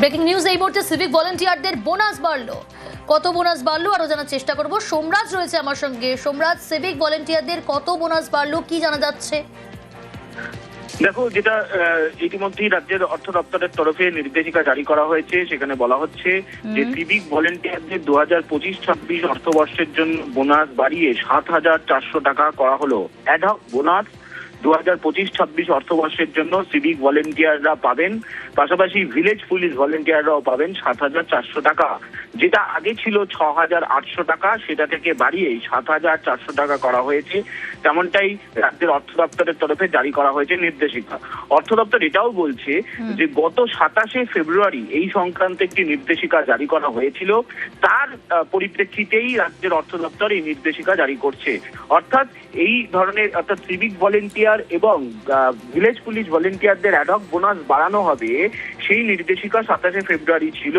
Breaking news এই মুহূর্তে civic ভলেন্টিয়ারদের bonus বাড়লো। কত বোনাস বাড়লো আরো জানার চেষ্টা করব। সোমরাজ রয়েছে আমার সঙ্গে। সোমরাজ, সিভিক ভলেন্টিয়ারদের কত বোনাস বাড়লো, কি জানা যাচ্ছে? দেখো, যেটা ইতিমধ্যেই রাজ্যের অর্থ দপ্তরের তরফে নির্দেশিকা জারি করা হয়েছে, সেখানে বলা হচ্ছে যে সিভিক ভলেন্টিয়ারদের 2025-26 অর্থবর্ষের জন্য বোনাস বাড়িয়ে 7,400 টাকা করা হলো। অ্যাডহক বোনাস 2025-26 অর্থবর্ষের জন্য সিভিক ভলেন্টিয়াররা পাবেন, পাশাপাশি ভিলেজ পুলিশ ভলেন্টিয়াররাও পাবেন 7,400 টাকা। যেটা আগে ছিল 6,800 টাকা, সেটা থেকে বাড়িয়ে 7,400 টাকা করা হয়েছে। তেমনটাই রাজ্যের অর্থ দপ্তরের তরফে জারি করা হয়েছে নির্দেশিকা। অর্থ দপ্তর এটাও বলছে যে গত 27শে ফেব্রুয়ারি এই সংক্রান্ত একটি নির্দেশিকা জারি করা হয়েছিল, তার পরিপ্রেক্ষিতেই রাজ্যের অর্থ দপ্তর এই নির্দেশিকা জারি করছে। অর্থাৎ এই ধরনের সিভিক ভলেন্টিয়ার এবং ভিলেজ পুলিশ ভলেন্টিয়ারদের অ্যাডহক বোনাস বাড়ানো হবে, সেই নির্দেশিকা 27শে ফেব্রুয়ারি ছিল।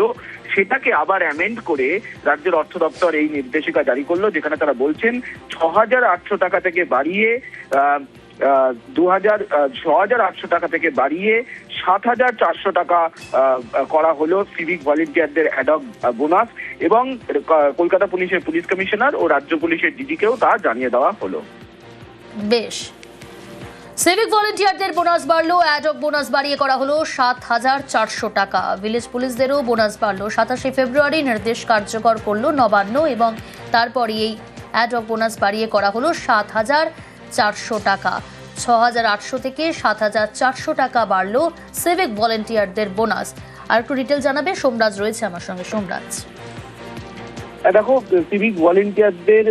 সেটাকে আবার অ্যামেন্ড করে রাজ্যের অর্থ দপ্তর এই নির্দেশিকা জারি করলো, যেখানে তারা বলছেন 6,800 টাকা থেকে বাড়িয়ে 6,800 টাকা থেকে বাড়িয়ে 7,400 টাকা করা হলো সিভিক ভলেন্টিয়ারদের অ্যাডহক বোনাস। এবং কলকাতা পুলিশের পুলিশ কমিশনার ও রাজ্য পুলিশের ডিজিকেও তা জানিয়ে দেওয়া হলো। বেশ, সিভিক ভলেন্টিয়ারদের বোনাস বাড়লো, অ্যাডহক বোনাস বাড়িয়ে করা হলো 7,400 টাকা। ভিলেজ পুলিশদেরও বোনাস বাড়লো। 27শে ফেব্রুয়ারি নির্দেশ কার্যকর করলো নবান্ন এবং তারপরে এই অ্যাডহক বোনাস বাড়িয়ে করা হলো 7,400 টাকা। 6,800 থেকে 7,400 টাকা বাড়লো সিভিক ভলেন্টিয়ারদের বোনাস। আর একটু ডিটেল জানাবে সোমরাজ রয়েছে আমার সঙ্গে। সোমরাজ, দেখো, সিভিক ভলেন্টিয়ারদের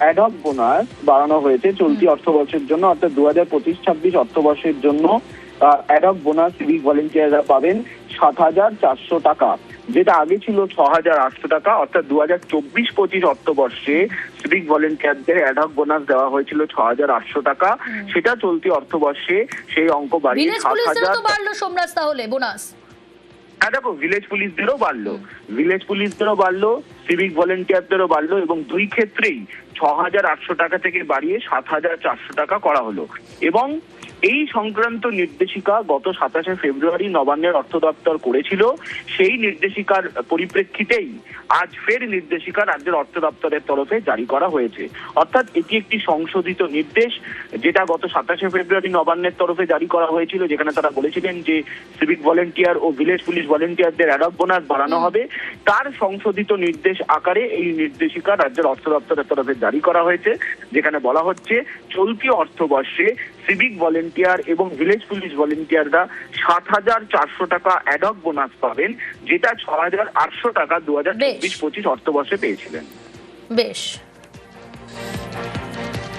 অ্যাডহক বোনাস বাড়ানো হয়েছে চলতি অর্থবর্ষের জন্য, অর্থাৎ 2025-26 অর্থবর্ষের জন্য অ্যাডহক বোনাস সিভিক ভলেন্টিয়াররা পাবেন 7,400 টাকা, যেটা আগে ছিল 6,800 টাকা। অর্থাৎ 2024-25 অর্থবর্ষে সিভিক ভলেন্টিয়ারদের অ্যাডহক বোনাস দেওয়া হয়েছিল 6,800 টাকা, সেটা চলতি অর্থবর্ষে সেই অঙ্ক বাড়িয়ে 7,000 বাড়লো। সোমরাজ, তাহলে বোনাস দেখো, ভিলেজ পুলিশদেরও বাড়লো, সিভিক ভলেন্টিয়ারদেরও বাড়লো, এবং দুই ক্ষেত্রেই 6,800 টাকা থেকে বাড়িয়ে 7,400 টাকা করা হলো। এবং এই সংক্রান্ত নির্দেশিকা গত 27শে ফেব্রুয়ারি নবান্নের অর্থ দপ্তর করেছিল। সেই নির্দেশিকার পরিপ্রেক্ষিতেই আজ ফের নির্দেশিকা রাজ্যের অর্থ দপ্তরের তরফে জারি করা হয়েছে। অর্থাৎ এটি একটি সংশোধিত নির্দেশ, যেটা গত 27শে ফেব্রুয়ারি নবান্নের তরফে জারি করা হয়েছিল, যেখানে তারা বলেছিলেন যে সিভিক ভলেন্টিয়ার ও ভিলেজ পুলিশ ভলেন্টিয়ারদের অ্যাডহক বোনাস বাড়ানো হবে। তার সংশোধিত নির্দেশ আকারে এই নির্দেশিকা রাজ্যের অর্থ দপ্তরের তরফে জারি করা হয়েছে, যেখানে বলা হচ্ছে চলতি অর্থবর্ষে সিভিক ভলেন্টিয়ার এবং ভিলেজ পুলিশ ভলেন্টিয়াররা 7,400 টাকা অ্যাডহক বোনাস পাবেন, যেটা 6,800 টাকা 2024-25 অর্থবর্ষে পেয়েছিলেন। বেশ।